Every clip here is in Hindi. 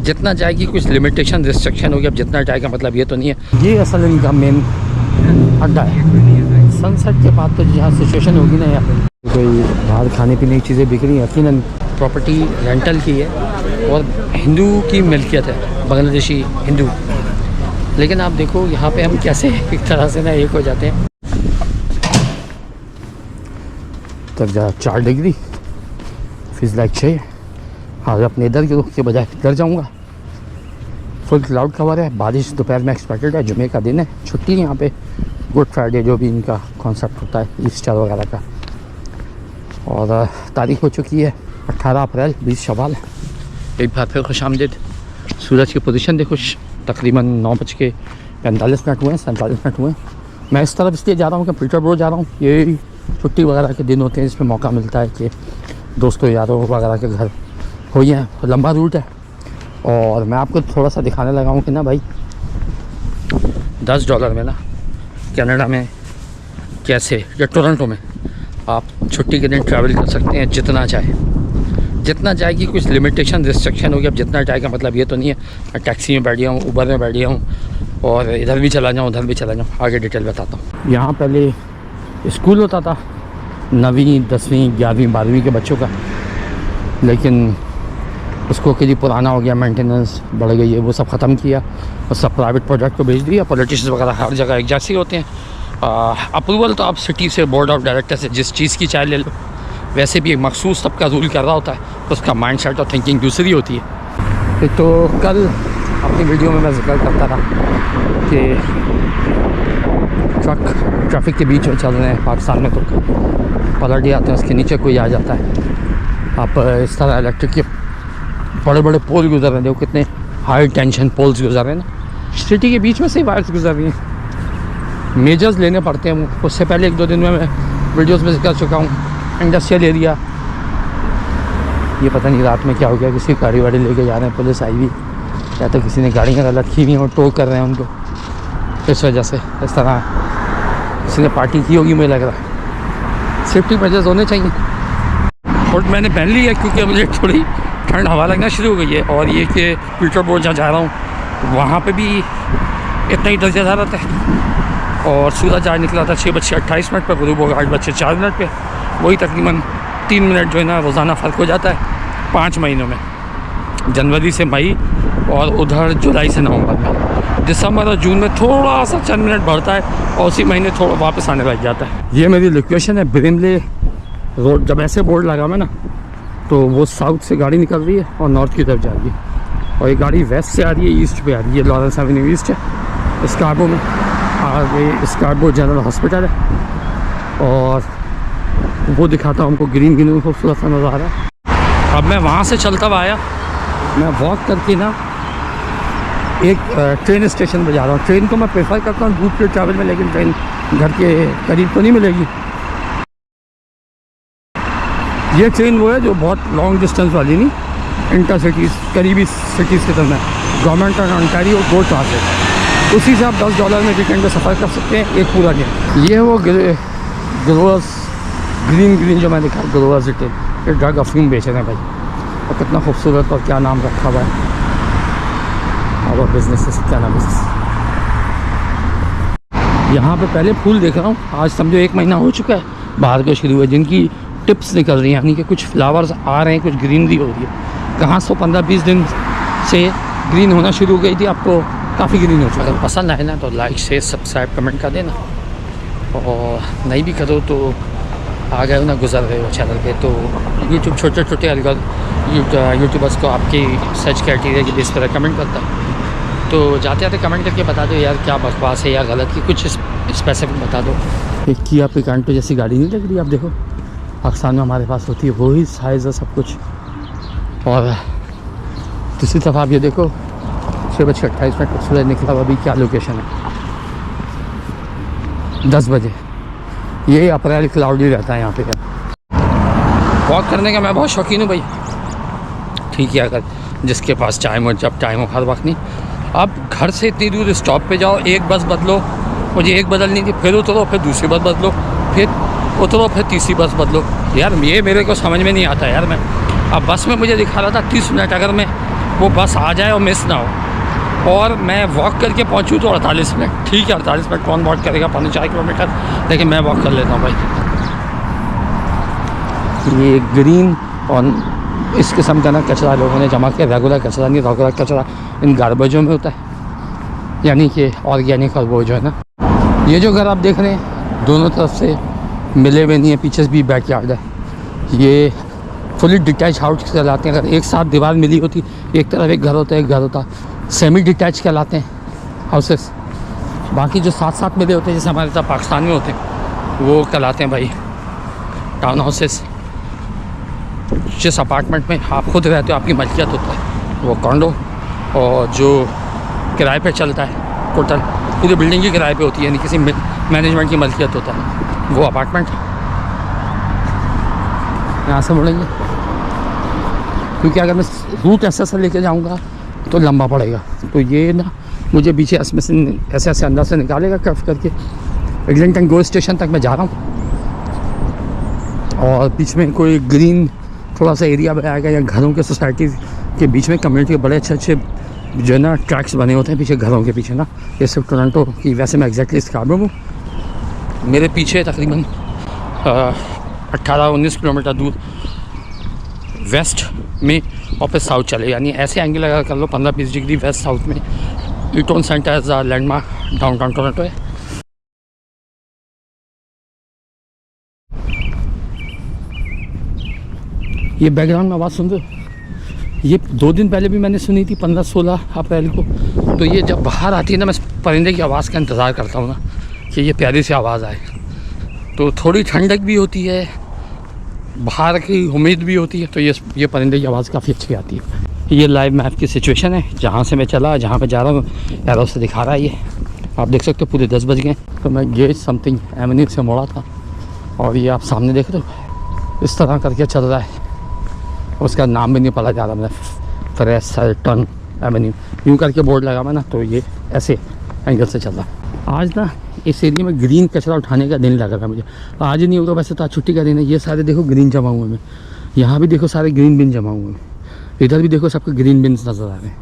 जितना जाएगी कुछ लिमिटेशन रिस्ट्रिक्शन होगी। अब जितना जाएगा मतलब ये तो नहीं है। ये असल इनका मेन अड्डा है। सनसेट के बाद तो जहाँ सिचुएशन होगी ना, यहाँ पे कोई बाहर खाने पीने की चीज़ें बिक रही हैं। यकीनन प्रॉपर्टी रेंटल की है और हिंदू की मिल्कियत है, बांग्लादेशी हिंदू। लेकिन आप देखो यहाँ पे हम कैसे एक तरह से ना एक हो जाते हैं। तक जा 4 डिग्री फीस लाइक 6। हाँ, अपने इधर के रुख के बजाय इधर जाऊँगा। फुल क्लाउड कवर है, बारिश दोपहर में एक्सपेक्टेड है। जुमे का दिन है, छुट्टी है यहाँ पे, गुड फ्राइडे जो भी इनका कॉन्सेप्ट होता है ईस्टर वगैरह का। और तारीख हो चुकी है 18 अप्रैल 20 शवाल। एक बार फिर खुशामदीद। सूरज की पोजीशन देखो, तकरीबन 9:45 हुए हैं, 47 हुए हैं। मैं इस तरफ इसलिए जा रहा हूँ कि पीटरबरो जा रहा हूँ। ये छुट्टी वगैरह के दिन होते हैं, इसमें मौका मिलता है कि दोस्तों यारों वगैरह के घर हो ही हैं। लंबा रूट है और मैं आपको थोड़ा सा दिखाने लगा हूँ कि ना भाई $10 में ना कनाडा में कैसे, या टोरंटो में आप छुट्टी के दिन ट्रैवल कर सकते हैं जितना चाहे। जितना जाएगी कुछ लिमिटेशन रिस्ट्रिक्शन होगी। अब जितना जाएगा मतलब ये तो नहीं है मैं टैक्सी में बैठ गया हूँ, उबर में बैठ गया हूँ और इधर भी चला जाऊँ उधर भी चला जाऊँ। आगे डिटेल बताता हूँ। यहाँ पहले स्कूल होता था 9वीं 10वीं 11वीं 12वीं के बच्चों का, लेकिन उसको के लिए पुराना हो गया, मेंटेनेंस बढ़ गई है, वो सब ख़त्म किया और सब प्राइवेट प्रोजेक्ट को भेज दिया। पॉलिटिशियंस वगैरह हर जगह एक जैसे होते हैं। अप्रूवल तो आप सिटी से, बोर्ड ऑफ डायरेक्टर से, जिस चीज़ की चाहे ले लो। वैसे भी एक मखसूस सबका रूल कर रहा होता है, उसका माइंड सेट और थिंकिंग दूसरी होती है। तो कल अपनी वीडियो में मैं जिक्र करता था कि ट्रैफिक के बीच में चल रहे हैं पाकिस्तान में, तो पलट जाते हैं, उसके नीचे कोई आ जाता है। आप इस तरह इलेक्ट्रिक के बड़े बड़े पोल गुजर रहे हैं, देखो कितने हाई टेंशन पोल्स गुजर रहे हैं ना। सिटी के बीच में से ही वायर्स गुजर रही हैं, मेजर्स लेने पड़ते हैं। उससे पहले 1-2 दिन में मैं वीडियोस में जिक्र चुका हूँ। इंडस्ट्रियल एरिया, ये पता नहीं रात में क्या हो गया, किसी गाड़ी वाड़ी लेके जा रहे हैं, पुलिस आई हुई, या तो किसी ने गाड़ियाँ गलत की हुई और टो कर रहे हैं उनको, इस वजह से इस तरह किसी ने पार्टी की होगी मुझे लग रहा है। सेफ्टी मेजर्स होने चाहिए। कोट मैंने पहन ली है क्योंकि मुझे थोड़ी ठंड हवा लगना शुरू हो गई है। और ये कि पीटरबरो जहाँ जा रहा हूँ वहाँ पे भी इतना ही दर्जा जा रहा था और सूरज आज निकला था 6:28 पर, गुरूब होगा 8:04 पे। वही तकरीबन 3 मिनट जो है ना रोज़ाना फ़र्क हो जाता है 5 महीनों में, जनवरी से मई और उधर जुलाई से नवंबर में। दिसंबर और जून में थोड़ा सा चंद मिनट बढ़ता है और उसी महीने थोड़ा वापस आने लग जाता है। ये मेरी लोकेशन है, ब्रिमले रोड। जब ऐसे बोर्ड लगा हुआ ना तो वो साउथ से गाड़ी निकल रही है और नॉर्थ की तरफ जा रही है, और ये गाड़ी वेस्ट से आ रही है, ईस्ट पे आ रही है। लॉरेंस एवेन्यू ईस्ट है स्कार्बो में, आगे स्कार्बो जनरल हॉस्पिटल है और वो दिखाता हूँ हमको, ग्रीन ग्रीन खूबसूरत सा नज़ारा है। अब मैं वहाँ से चलता हुआ आया, मैं वॉक करके ना एक ट्रेन स्टेशन पर जा रहा हूँ। ट्रेन को मैं प्रेफर करता हूँ दूर के ट्रैवल में, लेकिन ट्रेन घर के करीब तो नहीं मिलेगी। ये ट्रेन वो है जो बहुत लॉन्ग डिस्टेंस वाली नहीं, इंटर सिटीज़, करीबी सिटीज़ के तरफ है। Government of Ontario go translate, उसी से आप $10 में वीकेंड में सफ़र कर सकते हैं एक पूरा दिन। ये है वो ग्रोवर्स, ग्रीन जो मैं दिखा, ग्रोवर्स रिटेल, ये ड्रग अफीम बेच रहे हैं भाई। और कितना खूबसूरत और क्या नाम रखा हुआ है, और बिजनेस से क्या नाम बिजनेस। यहाँ पे पहले फूल देख रहा हूँ, आज समझो 1 महीना हो चुका है बाहर के शुरू हुए, जिनकी टिप्स निकल रही हैं, यानी कि कुछ फ्लावर्स आ रहे हैं, कुछ ग्रीनरी हो रही है। कहाँ 115-20 दिन से ग्रीन होना शुरू हो गई थी, आपको काफ़ी ग्रीन हो चुका है। पसंद आए ना तो लाइक शेयर सब्सक्राइब कमेंट कर देना, और नहीं भी करो तो आ गए हो ना, गुजर रहे हो चैनल पे तो यूट्यूब छोटे यूट्यूबर्स को आपकी सर्च क्राइटेरिया की बेस पर कमेंट करता है। तो जाते जाते कमेंट करके बता दो यार क्या बकवास है या गलत की, कुछ स्पेसिफिक बता दो। एक किया पिकांटो जैसी गाड़ी नहीं लग रही, आप देखो पाकिस्तान में हमारे पास होती है, वही साइज़ है सब कुछ। और दूसरी तरफ आप ये देखो 6:28 सूरज निकला हुआ, अभी क्या लोकेशन है 10 बजे। ये अप्रैल क्लाउडी रहता है यहाँ पे। वॉक करने का मैं बहुत शौकीन हूँ भाई, ठीक है, अगर जिसके पास टाइम हो, जब टाइम हो, हर वक्त नहीं। अब घर से इतनी दूर स्टॉप पे जाओ, एक बस बदलो, मुझे एक बदलनी थी, फिर उतरो, फिर दूसरी बस बदलो, फिर उतरो, फिर तीसरी बस बदलो। यार ये मेरे को समझ में नहीं आता यार। मैं अब बस में मुझे दिखा रहा था 30 मिनट, अगर मैं वो बस आ जाए और मिस ना हो। और मैं वॉक करके पहुंचूँ तो 48 मिनट, ठीक है 48 मिनट कौन वॉक करेगा, 4.5 किलोमीटर, लेकिन मैं वॉक कर लेता हूँ भाई। ये ग्रीन और इस किस्म का ना कचरा लोगों ने जमा किया, रेगुलर कचरा नहीं, रेगुलर कचरा इन गार्बेजों में होता है, यानी कि ऑर्गेनिक और वो जो है ना। ये जो घर आप देख रहे हैं दोनों तरफ से मिले हुए नहीं है, पीछे भी बैक यार्ड है। ये फुली डिटैच हाउस कहलाते हैं। अगर एक साथ दीवार मिली होती, एक तरफ एक घर होता है, एक घर होता, सेमी डिटैच कहलाते हैं हाउसेस। बाकी जो साथ साथ मिले होते हैं जैसे हमारे साथ पाकिस्तान में होते हैं वो कहलाते हैं भाई टाउन हाउसेस। जिस अपार्टमेंट में आप खुद रहते हो, आपकी मलकियत होता है, वो कॉन्डो। और जो किराए पे चलता है, टोटल पूरी बिल्डिंग की किराए पे होती है, यानी किसी मैनेजमेंट की मलकियत होता है, वो अपार्टमेंट। यहाँ से मुड़ेंगे क्योंकि अगर मैं रूट ऐसा लेके जाऊँगा तो लंबा पड़ेगा। तो ये ना मुझे पीछे इसमें से ऐसे ऐसे अंदर से निकालेगा कर्व करके। एग्लिंगटन गो स्टेशन तक मैं जा रहा हूँ और बीच में कोई ग्रीन थोड़ा सा एरिया बनाएगा, या घरों के सोसाइटी के बीच में कम्युनिटी के बड़े अच्छे अच्छे जो है ना ट्रैक्स बने होते हैं पीछे घरों के पीछे ना। ये सिर्फ टोरंटो की, वैसे मैं एग्जैक्टली स्कार्बरो हूँ। मेरे पीछे तकरीबन 18-19 किलोमीटर दूर वेस्ट में और फिर साउथ चले, यानी ऐसे एंगल लगा कर लो 15-20 डिग्री वेस्ट साउथ में Eaton Centre as a landmark downtown Toronto है। ये बैकग्राउंड में आवाज़ सुन रहे हो, ये 2 दिन पहले भी मैंने सुनी थी 15-16 अप्रैल को। तो ये जब बाहर आती है ना, मैं परिंदे की आवाज़ का इंतज़ार करता हूँ ना कि ये प्यारी सी आवाज़ आए, तो थोड़ी ठंडक भी होती है, बाहर की उम्मीद भी होती है। तो ये परिंदे की आवाज़ काफ़ी अच्छी आती है। ये लाइव मैप की सिचुएशन है, जहाँ से मैं चला, जहाँ पे जा रहा हूँ एरो से दिखा रहा है। ये आप देख सकते हो पूरे 10 बज गए। तो मैं गेट समथिंग एवेन्यू से मुड़ा था और ये आप सामने देख रहे हो इस तरह करके चल रहा है। उसका नाम भी नहीं पता जा रहा, मैंने फ्रेसल्टन एवेन्यू यूँ करके बोर्ड लगा हुआ ना, तो ये ऐसे एंगल से चल रहा। आज ना इस एरिया में ग्रीन कचरा उठाने का दिन लग रहा है मुझे। आज ही नहीं होगा, वैसे तो आज छुट्टी का दिन है। ये सारे देखो ग्रीन जमा हुए हैं, यहाँ भी देखो सारे ग्रीन बिन जमा हुए हैं, इधर भी देखो सबके ग्रीन बिन्स नज़र आ रहे हैं।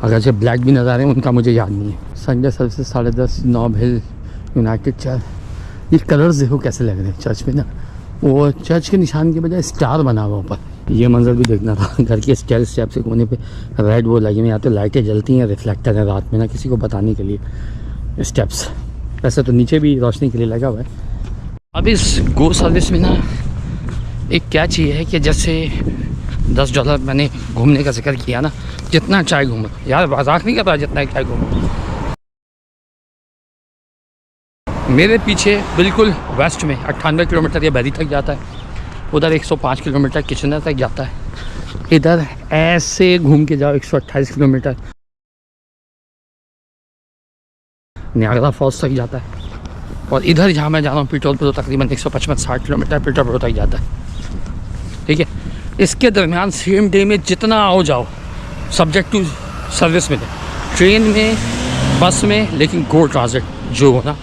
अगर जो ब्लैक भी नज़र आ रहे हैं उनका मुझे याद नहीं है। संडे सर्विस 10:30 नॉब हिल यूनाइटेड चर्च। ये कलर्स देखो कैसे लग रहे हैं चर्च में ना, वो चर्च के निशान के बजाय स्टार बना हुआ ऊपर। ये मंजर भी देखना था, घर के स्टेयर स्टेप से कोने पे रेड वो लगी हुई, यहाँ तो लाइटें जलती हैं, रिफ्लेक्टर है रात में ना, किसी को बताने के लिए स्टेप्स। वैसे तो नीचे भी रोशनी के लिए लगा हुआ है। अब इस गो सर्विस में ना एक क्या चीज़ है कि जैसे $10 मैंने घूमने का जिक्र किया ना, जितना चाहे घूमो यार, मजाक नहीं कर रहा, जितना चाहे घूमो। मेरे पीछे बिल्कुल वेस्ट में 98 किलोमीटर ये बैरी तक जाता है, उधर 105 किलोमीटर किचनर तक जाता है, इधर ऐसे घूम के जाओ 128 किलोमीटर नियाग्रा फॉल्स तक जाता है। और इधर जहाँ मैं जा रहा हूँ पीटरबरो तो तकरीबन 155-60 किलोमीटर पीटरबरो तक जाता है। ठीक है, इसके दरमियान सेम डे में जितना आओ जाओ सब्जेक्ट टू सर्विस मिले, ट्रेन में, बस में, लेकिन गो ट्रांजिट जो हो ना,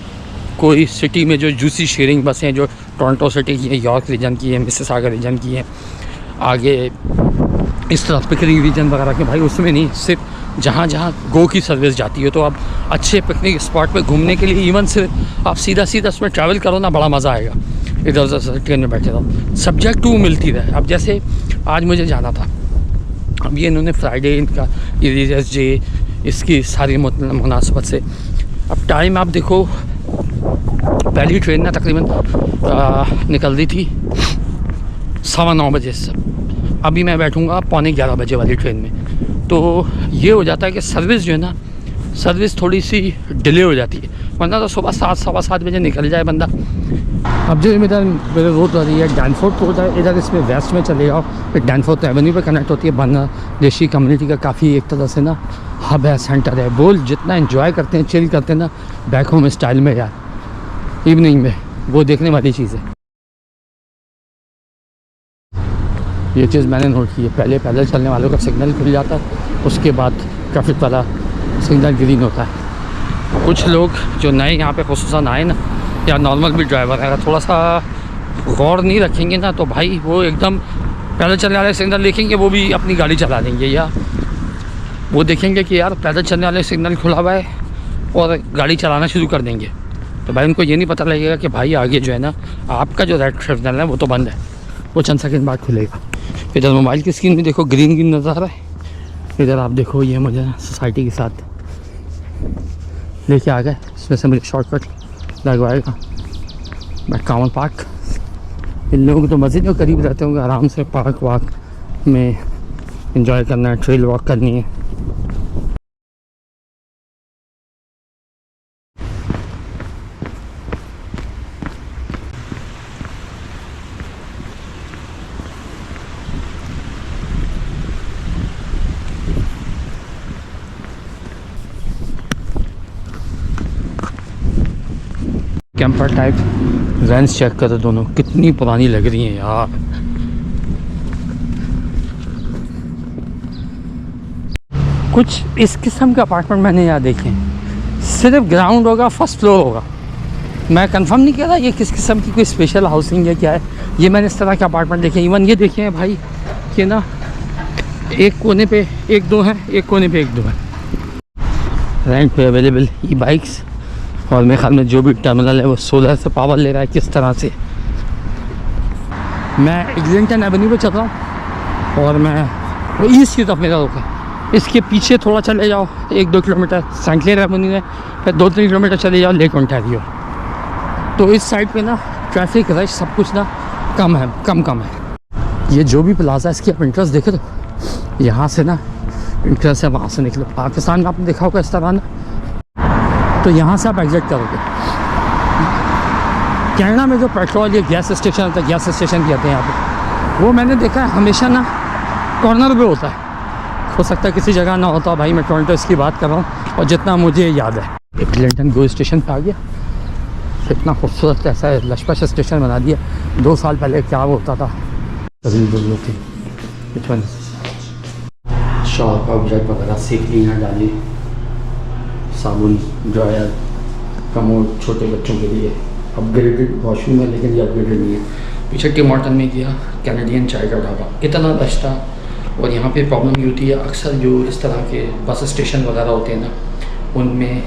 कोई सिटी में जो जूसी शेयरिंग बसें जो टोरंटो सिटी की है, यॉर्क रीजन की है, मिसिसागा रीजन की है, आगे इस तरफ पिकनिक रीजन वगैरह के, भाई उसमें नहीं, सिर्फ जहाँ जहाँ गो की सर्विस जाती है। तो आप अच्छे पिकनिक स्पॉट पे घूमने के लिए इवन से आप सीधा उसमें ट्रैवल करो ना, बड़ा मज़ा आएगा। इधर उधर ट्रेन में बैठे रहो, सब्जेक्ट टू मिलती रहे। अब जैसे आज मुझे जाना था, अब ये इन्होंने फ्राइडे इनका रिलीजियस डे, इसकी सारी मुनासबत से अब टाइम आप देखो, पहली ट्रेन ना तकरीबन निकल दी थी 9:15 बजे से, अभी मैं बैठूँगा 11:15 बजे वाली ट्रेन में। तो ये हो जाता है कि सर्विस जो है ना, सर्विस थोड़ी सी डिले हो जाती है, वरना तो सुबह 7-7:15 बजे निकल जाए बंदा। अब जो इधर मेरे रोड आ रही है डैनफोर्थ रोड है, इधर इसमें वेस्ट में चले जाओ, फिर डैनफोर्थ एवेन्यू पे कनेक्ट होती है। बांग्लादेशी कम्युनिटी का काफ़ी एक तरह से ना हब है, सेंटर है। बोल जितना एंजॉय करते हैं, चिल करते हैं ना बैक होम स्टाइल में यार, इवनिंग में, वो देखने वाली चीज़ है। ये चीज़ मैंने नोट की है, पहले पैदल चलने वालों का सिग्नल खुल जाता है, उसके बाद ट्रैफिक वाला सिग्नल ग्रीन होता है। कुछ लोग जो नए यहाँ पे खुसूसन आए ना, या नॉर्मल भी ड्राइवर है, अगर थोड़ा सा गौर नहीं रखेंगे ना तो भाई वो एकदम पैदल चलने वाले सिग्नल देखेंगे, वो भी अपनी गाड़ी चला देंगे या वो देखेंगे कि यार पैदल चलने वाले सिग्नल खुला हुआ है और गाड़ी चलाना शुरू कर देंगे, तो भाई उनको ये नहीं पता लगेगा कि भाई आगे जो है ना आपका जो रेड सिग्नल है वो तो बंद है, वो चंद सेकंड बाद खुलेगा। इधर मोबाइल की स्क्रीन में देखो ग्रीन ग्रीन नज़र आ रहा है। इधर आप देखो ये मुझे सोसाइटी के साथ लेके आ गए, इसमें से मुझे शॉर्टकट लगवाएगा बैककाउंट पार्क। इन लोगों को तो मज़े जो करीब रहते होंगे, आराम से पार्क वाक में एंजॉय करना है, ट्रेल वॉक करनी है। कैंपर टाइप वैन्स चेक करो, दोनों कितनी पुरानी लग रही हैं यार। कुछ इस किस्म के अपार्टमेंट मैंने यहाँ देखे हैं, सिर्फ ग्राउंड होगा, फर्स्ट फ्लोर होगा। मैं कंफर्म नहीं कह रहा ये किस किस्म की कोई स्पेशल हाउसिंग है क्या है, ये मैंने इस तरह के अपार्टमेंट देखे। इवन ये देखे हैं भाई कि ना एक कोने पे एक दो हैं, एक कोने पे एक दो हैं। रेंट पे अवेलेबल ई बाइक्स, और मेरे ख्याल में जो भी टर्मिनल है वो सोलर से पावर ले रहा है। किस तरह से मैं एग्लिंटन एवेन्यू पे चल रहा हूँ और मैं वो ईस्ट की तरफ मेरा रोका, इसके पीछे थोड़ा चले जाओ 1-2 किलोमीटर सेंट क्लेयर एवेन्यू है, फिर 2-3 किलोमीटर चले जाओ लेक ओंटारियो। तो इस साइड पे ना ट्रैफिक रश सब कुछ ना कम है, कम है। ये जो भी प्लाजा है इसकी आप इंट्रेंस देखे तो यहाँ से ना इंट्रेंस है, वहाँ से निकलो। पाकिस्तान में आपने देखा होगा इस तरह ना, तो यहाँ से आप एग्जिट करोगे। कनाडा में जो पेट्रोल या गैस स्टेशन होता है, गैस स्टेशन कहते हैं यहाँ पे, वो मैंने देखा है हमेशा ना कॉर्नर पे होता है। हो सकता है किसी जगह ना होता। भाई मैं टोरंटो इसकी बात कर रहा हूँ और जितना मुझे याद है। एग्लिंटन गो स्टेशन पे आ गया, इतना खूबसूरत ऐसा है लशपश स्टेशन बना दिया। 2 साल पहले क्या होता था, शॉप ऑब्जेक्ट वगैरह सीख क्लीनर डाली, साबुन, ड्रायर, कमोड छोटे बच्चों के लिए, अपग्रेडेड वॉशरूम है लेकिन ये अपग्रेडेड नहीं है। पीछे टिम हॉर्टन में गया, कैनेडियन चाय का ढाबा, इतना रश था। और यहाँ पे प्रॉब्लम ये होती है अक्सर जो इस तरह के बस स्टेशन वगैरह होते हैं ना, उनमें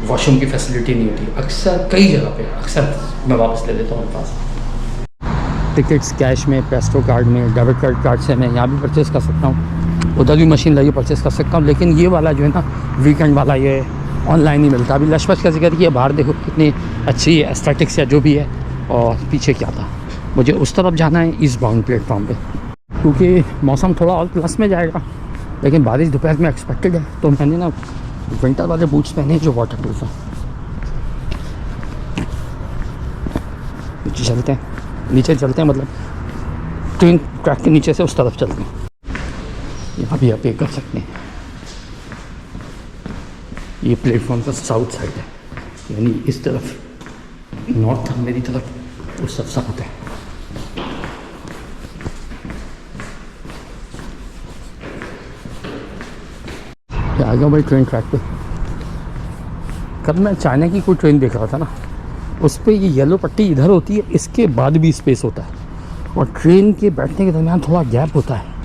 वॉशरूम की फैसिलिटी नहीं होती अक्सर, कई जगह पे। अक्सर मैं वापस ले लेता हूँ मेरे पास। टिकट्स कैश में, पेस्ट्रो कार्ड में, डेबिट कार्ड से मैं यहाँ भी परचेज़ कर सकता हूँ, उधर भी मशीन लगी परचेज़ कर सकता हूँ। लेकिन ये वाला जो है ना वीकेंड वाला, ये ऑनलाइन ही मिलता। अभी लशपश का जिक्र किया, बाहर देखो कितनी अच्छी एस्थेटिक्स या जो भी है। और पीछे क्या था, मुझे उस तरफ जाना है ईस्ट बाउंड प्लेटफॉर्म पे, क्योंकि मौसम थोड़ा और प्लस में जाएगा, लेकिन बारिश दोपहर में एक्सपेक्टेड है। तो मैंने ना विंटर वाले बूट्स पहने जो वाटर प्रूफ हैं। नीचे चलते हैं मतलब ट्रेन ट्रैक के नीचे से उस तरफ चलते हैं। यहाँ भी आप ये कर सकते हैं। ये प्लेटफॉर्म का साउथ साइड है, यानी इस तरफ नॉर्थ, मेरी तरफ उस तरफ साउथ है। आ गया भाई ट्रेन ट्रैक पे। कल मैं चाइना की कोई ट्रेन देख रहा था ना, उस पर ये येलो पट्टी इधर होती है, इसके बाद भी स्पेस होता है और ट्रेन के बैठने के दरमियान थोड़ा गैप होता है।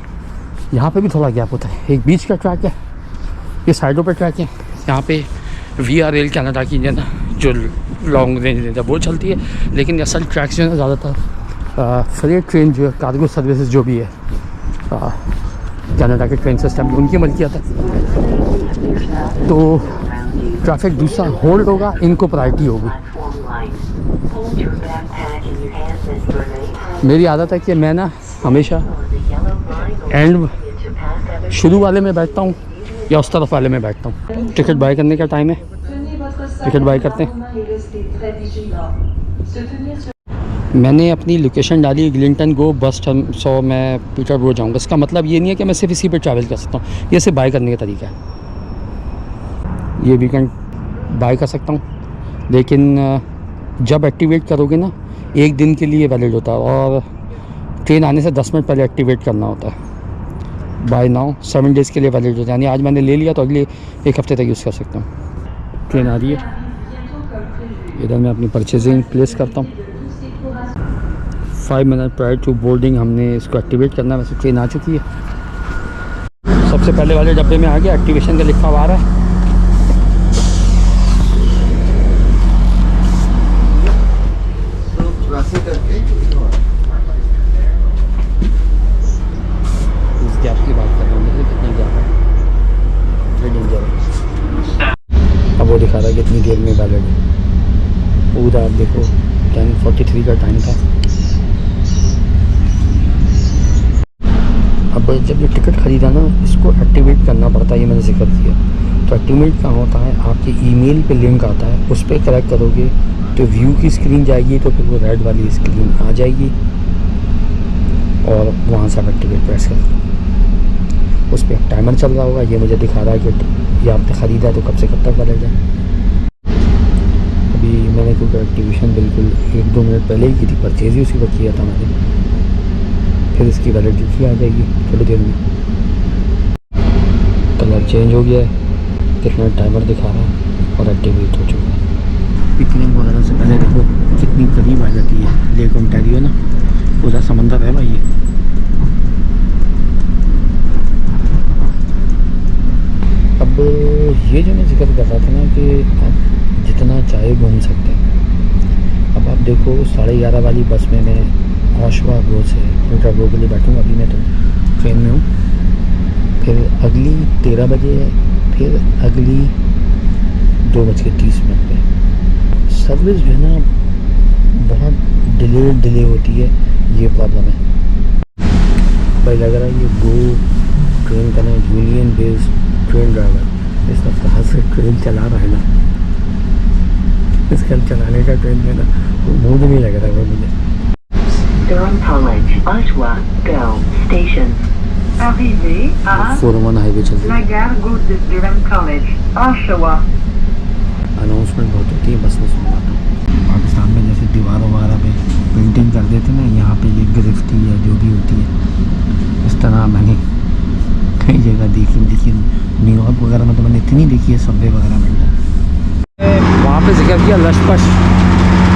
यहाँ पे भी थोड़ा गैप होता है। एक बीच का ट्रैक है, ये साइडों पे ट्रैक है। यहाँ पे VRL कनाडा की जो ना जो लॉन्ग रेंज है वो चलती है, लेकिन असल ट्रैक्स जो है ना ज़्यादातर फ्रेट ट्रेन जो है, कार्गो सर्विसेज जो भी है कनाडा के ट्रेन सिस्टम उनकी मलकियत है। तो ट्रैफिक दूसरा होल्ड होगा, इनको प्रायोरिटी होगी। मेरी आदत है कि मैं ना हमेशा एंड शुरू वाले में बैठता हूँ या उस तरफ वाले में बैठता हूँ। टिकट बाय करने का टाइम है, टिकट बाय करते हैं। मैंने अपनी लोकेशन डाली एग्लिंटन गो बस 100, मैं पीटरबरो जाऊँगा। इसका मतलब ये नहीं है कि मैं सिर्फ इसी पे ट्रैवल कर सकता हूँ, ये सिर्फ बाय करने का तरीका है। ये वीकेंड बाय कर सकता हूँ, लेकिन जब एक्टिवेट करोगे ना 1 दिन के लिए वैलिड होता है और ट्रेन आने से 10 मिनट पहले एक्टिवेट करना होता है। बाय नाउ 7 डेज़ के लिए वैलिड होता है, यानी आज मैंने ले लिया तो अगले 1 हफ्ते तक यूज़ कर सकता हूँ। ट्रेन आ रही है, इधर मैं अपनी परचेजिंग प्लेस करता हूँ। 5 मिनट प्रायर टू बोर्डिंग हमने इसको एक्टिवेट करना है। वैसे ट्रेन आ चुकी है। सबसे पहले वाले डब्बे में आ गया, एक्टिवेशन का लिखा हुआ आ रहा है। इस गैप की बात कर रहा हूँ, देखिए कितना गैप है, डेंजर है। अब वो दिखा रहा है कितनी देर में वैलिड है पूरा। आप देखो 10:43 का टाइम था। अब जब ये टिकट ख़रीदा ना, इसको एक्टिवेट करना पड़ता है, ये मैंने जिक्र किया। तो एक्टिवेट कहाँ होता है, आपके ईमेल पे लिंक आता है, उस पर क्लिक करोगे तो व्यू की स्क्रीन जाएगी, तो फिर वो रेड वाली स्क्रीन आ जाएगी और वहाँ से आप एक्टिवेट प्रेस करो। उस पर टाइमर चल रहा होगा, ये मुझे दिखा रहा है कि ये आपने ख़रीदा है तो कब से कब तक वैलिड है। अभी मैंने क्योंकि एक्टिवेशन बिल्कुल 1-2 मिनट पहले ही की थी, परचेज़ ही उसी वक्त किया था मैंने। फिर इसकी वैलिडिटी आ जाएगी थोड़ी देर में। कलर चेंज हो गया है, कितना टाइमर दिखा रहा है और एक्टिवेट हो चुका है। पिकनिक वगैरह से पहले देखो कितनी करीब आ जाती है लेक ओंटारियो ना, पूरा समंदर है भाई ये। अब ये जो मैं जिक्र कर रहा था ना कि आप जितना चाहे घूम सकते हैं। अब आप देखो 11:30 वाली बस में मैं ओशवा गो से पिटरबर्ग के लिए बैठूँगा। अभी मैं तो ट्रेन में हूँ। फिर अगली 13 बजे है, फिर अगली 2:30 पे। सर्विस जो है ना बहुत डिले होती है, ये प्रॉब्लम है भाई। लग रहा है ये गो ट्रेन का ना यूनियन बेस्ड ट्रेन ड्राइवर इस वक्त कहाँ से ट्रेन चला रहा है ना, इसका चलाने का ट्रेन में ना मूड नहीं लग रहा है मुझे। Durham College, Ottawa, Go Station. Arrivé à 401 highway चल रही la है। gare gauche de Durham College, Oshawa. Announcement बहुत होती है, बस में सुन रहा था। पाकिस्तान में जैसे दीवारों वगैरह पे पेंटिंग कर देते ना, यहाँ पे ये ग्रिफ्टी या जो भी होती है, इस तरह मैंने कई जगह देखी। लेकिन न्यूयॉर्क वगैरह में तो मैंने इतनी देखी है, सबवे वगैरह में। वहाँ पे जिक्र किया लशपश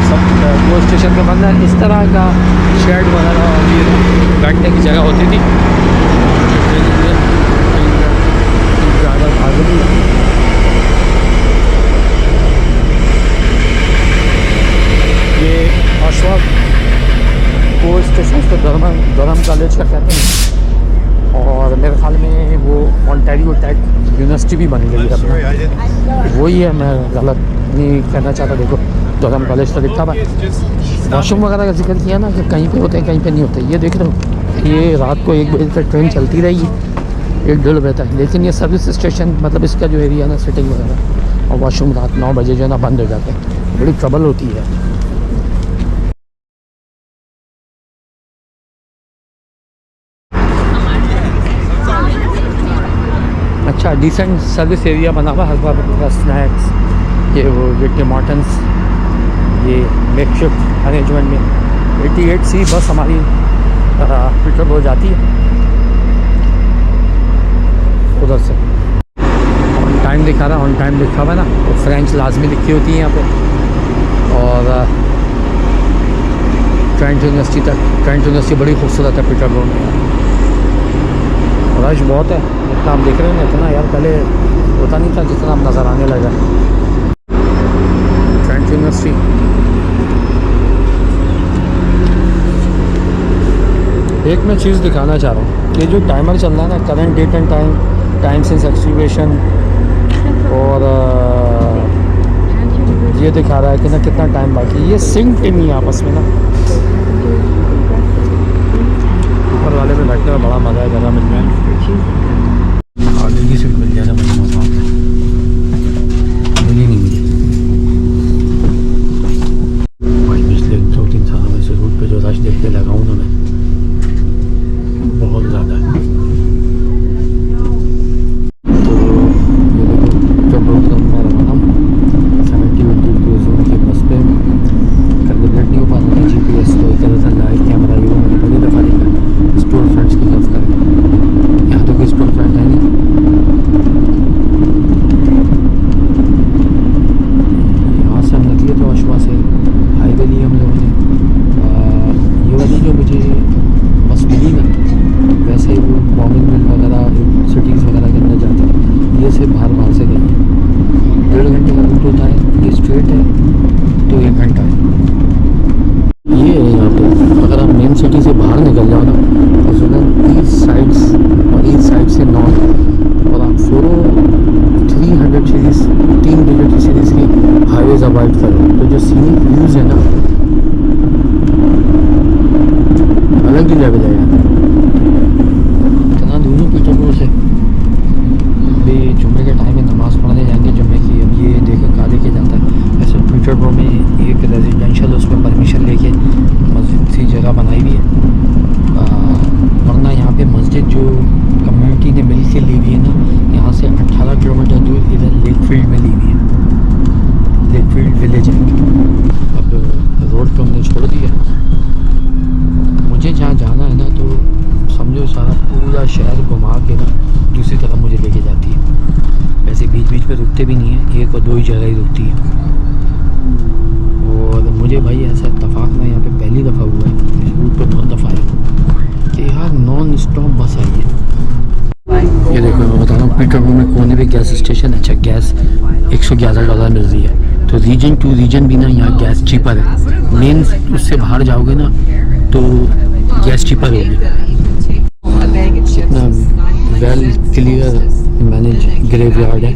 सब वो स्टेशन पे बंद है। इस तरह का शेड वगैरह और ये बैठने की जगह होती थी। ज़्यादा भागनी ये ओशवा वो स्टेशन तो durham कॉलेज का कहते हैं, और मेरे ख्याल में वो ओंटारियो टेक यूनिवर्सिटी भी बन गई है अपना। वही है, मैं गलत नहीं कहना चाहता। देखो durham कॉलेज तो लिखा हुआ है। वॉशरूम वगैरह का जिक्र किया ना कि कहीं पे होते हैं कहीं पे नहीं होते। ये देख रहे हो, ये रात को 1 बजे तक ट्रेन चलती रहेगी, 1-1.5 बजे तक। लेकिन ये सर्विस स्टेशन मतलब इसका जो एरिया ना सिटिंग वगैरह और वॉशरूम रात 9 बजे जो है ना बंद हो जाते हैं। बड़ी ट्रबल होती है। अच्छा डिसेंट सर्विस एरिया बना हुआ हर बार। स्नैक्स, ये वो टिम हॉर्टन्स, ये मेकशिफ्ट अरेंजमेंट में 88C बस हमारी पिटरबर्ग जाती है उधर से। ऑन टाइम दिखा रहा है, ऑन टाइम लिखा हुआ है ना, तो फ्रेंच लाजमी लिखी होती है यहाँ पे। और ट्रेंट यूनिवर्सिटी तक, ट्रेंट यूनिवर्सिटी बड़ी खूबसूरत है पिटरबर्ग में। रश बहुत है, जितना आप देख रहे हैं इतना यार पहले होता नहीं था जितना अब नज़र आने लगा। ट्रेंट यूनिवर्सिटी एक मैं चीज़ दिखाना चाह रहा हूँ। ये जो टाइमर चल रहा है ना, current date and time since activation, और ये दिखा रहा है कि ना कितना टाइम बाकी। ये सिंक ही नहीं आपस में ना। ऊपर वाले में बैठने में बड़ा मज़ा है, जगह मिल जाए आगे की सीट मिल जाए ना, मिली नहीं मुझे भाई। पिछले 2-3 सालों में से रूट पे जो रश देखने लगा हूँ ना मैं, बहुत ज़्यादा है। तो ये देखो जब मैं रवाना 70 की बस पे कैलकुलेट नहीं हो पा रहा था GPS, तो एक तरह से लाइव कैमरा ये मैंने पहली दफ़ा देखा। स्टोर फ्रंट्स की तरफ करें, यहाँ तो कोई स्टोर फ्रंट है नहीं। 1.5 घंटे का रूट होता है, ये स्ट्रेट है तो 1 घंटा है। ये है यहाँ पे, अगर आप मेन सिटी से बाहर निकल जाओ ना तो सुना ईस्ट साइड्स और ईस्ट साइड से नॉर्थ और आप 300 सीरीज़ 3 डिजिट की सीरीज़ की हाईवेज अवॉइड करो तो जो सीनिक व्यूज़ है ना अलग ही लेवल है यार। इतना दूर हूँ पीटरबोरो से। अभी जुम्मे के टाइम में नमाज़ पढ़ने जाएंगे जुम्मे की। अब ये देखो कहाँ लेके जाता है। ऐसे पीटरबोरो में एक रेजिडेंशियल उसमें परमिशन लेके मस्जिद सी जगह बनाई हुई है, वरना यहाँ पे मस्जिद जो कम्युनिटी ने मिल के ली हुई है ना, यहाँ से 18 किलोमीटर दूर इधर लेकफील्ड में ली हुई है। लेकफील्ड विलेज है। अब रोड तो हमने छोड़ दिया। मुझे जहाँ जाना है ना तो समझो सारा पूरा शहर घुमा के ना दूसरी तरफ मुझे लेके जाती है। वैसे बीच बीच में रुकते भी नहीं है, 1 और 2 ही जगह ही रुकती है। और मुझे भाई ऐसा इत्तेफाक ना यहाँ पे पहली दफ़ा हुआ है, इस रूट पे बहुत दफ़ा आया कि यार नॉन स्टॉप बस आई है। ये देखो मैं बता रहा हूँ पीटरबोरो में कोने पे गैस स्टेशन। अच्छा गैस $111 मिल रही है। तो रीजन टू रीजन भी ना यहाँ गैस चीपर है। मेन उससे बाहर जाओगे ना तो गैस चीपर होगी। कितना वेल क्लियर मैनेज ग्रेवयार्ड है।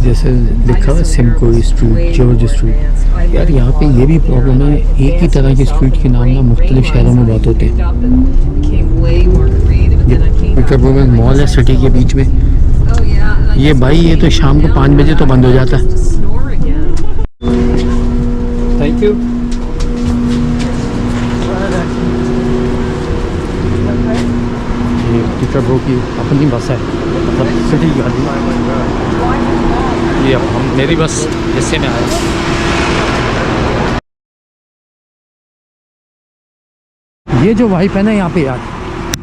जैसे लिखा है सिमको स्ट्रीट, जॉर्ज स्ट्रीट। यार यहाँ पे ये भी प्रॉब्लम है, एक ही तरह के स्ट्रीट के नाम ना मुख्तलिफ शहरों में बहुत होते हैं। पीटरबोरो में मॉल है सिटी के बीच में। ये भाई ये तो शाम को 5 बजे तो बंद हो जाता है। Thank you. ये पीटरबोरो की अपनी बस है, मतलब सिटी की गाड़ी। ये हम मेरी बस हिस्से में आया। ये जो वाइब है ना यहाँ पे यार,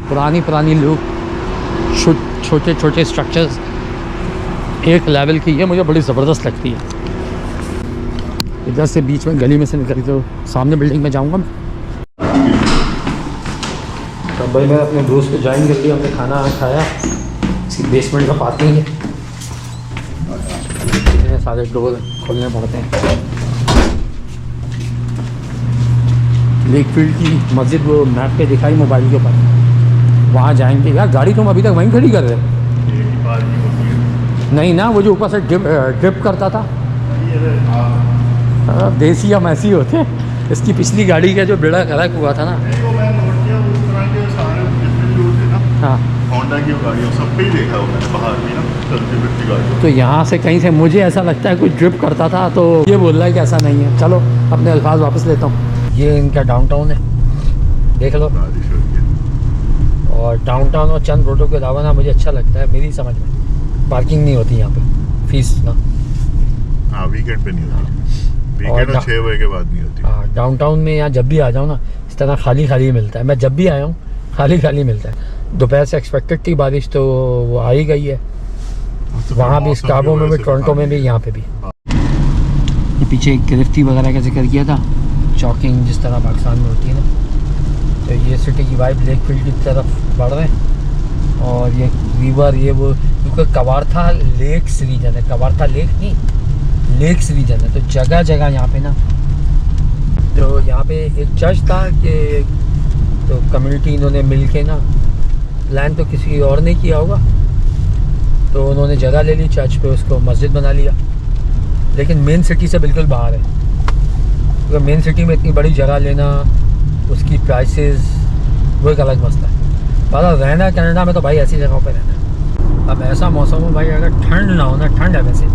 पुरानी लोग, छोटे छोटे स्ट्रक्चर्स एक लेवल की, ये मुझे बड़ी ज़बरदस्त लगती है। इधर से बीच में गली में से निकली तो सामने बिल्डिंग में जाऊंगा मैं। तो भाई मैं अपने दोस्त को ज्वाइन कर लिया, हमने खाना खाया। इसकी बेसमेंट का पार्किंग है, सारे डोर खोलने पड़ते हैं। लेकफील्ड की मस्जिद वो मैप पे दिखाई मोबाइल के ऊपर, वहाँ जाएंगे। यार गाड़ी तुम अभी तक वहीं खड़ी कर रहे हो? नहीं ना, वो जो ऊपर से ड्रिप करता था। देसी हम ऐसे ही होते हैं। इसकी पिछली गाड़ी का जो बेड़ा खराब हुआ था ना, हाँ होंडा की गाड़ियों सब पे ही देखा हो मैंने, बाहर भी ना चलती फिरती गाड़ियों। तो यहाँ से कहीं से मुझे ऐसा लगता है कुछ ड्रिप करता था, तो ये बोल रहा है कि ऐसा नहीं है। चलो अपने अल्फाज वापस लेता हूँ। ये इनका डाउनटाउन है, देख लो। और डाउनटाउन और चंद रोडों के अलावा ना मुझे अच्छा लगता है, मेरी समझ में पार्किंग नहीं होती यहाँ पे, फीस ना। हाँ वीकेंड पे नहीं होती, वीकेंड और 6 बजे के बाद नहीं होती। हाँ डाउनटाउन में यहाँ जब भी आ जाऊँ ना इस तरह खाली मिलता है। मैं जब भी आया हूँ खाली मिलता है। दोपहर से एक्सपेक्टेड थी बारिश, तो वो आ ही गई है। तो वहाँ भी स्कार्बो में भी, टोरंटो में भी, यहाँ पे भी। ये पीछे गिरफ्ती वगैरह का जिक्र किया था, चॉकिंग जिस तरह पाकिस्तान में होती है ना, तो ये सिटी की वाइब लेकफील्ड की तरफ बढ़ रहे हैं। और ये रिवर, ये वो, क्योंकि कवारथा लेक्स रीजन है, कवारथा लेक नहीं, लेक्स रीजन है। तो जगह जगह यहाँ पे ना, तो यहाँ पे एक चर्च था कि तो कम्युनिटी इन्होंने मिल के ना, प्लान तो किसी और ने किया होगा, तो उन्होंने जगह ले ली चर्च पे, उसको मस्जिद बना लिया। लेकिन मेन सिटी से बिल्कुल बाहर है, क्योंकि मेन सिटी में इतनी बड़ी जगह लेना, उसकी प्राइसेस, वो एक अलग मसला है। पर रहना कनाडा में तो भाई ऐसी जगहों पे रहना है। अब ऐसा मौसम हो भाई, अगर ठंड ना हो ना, ठंड है वैसे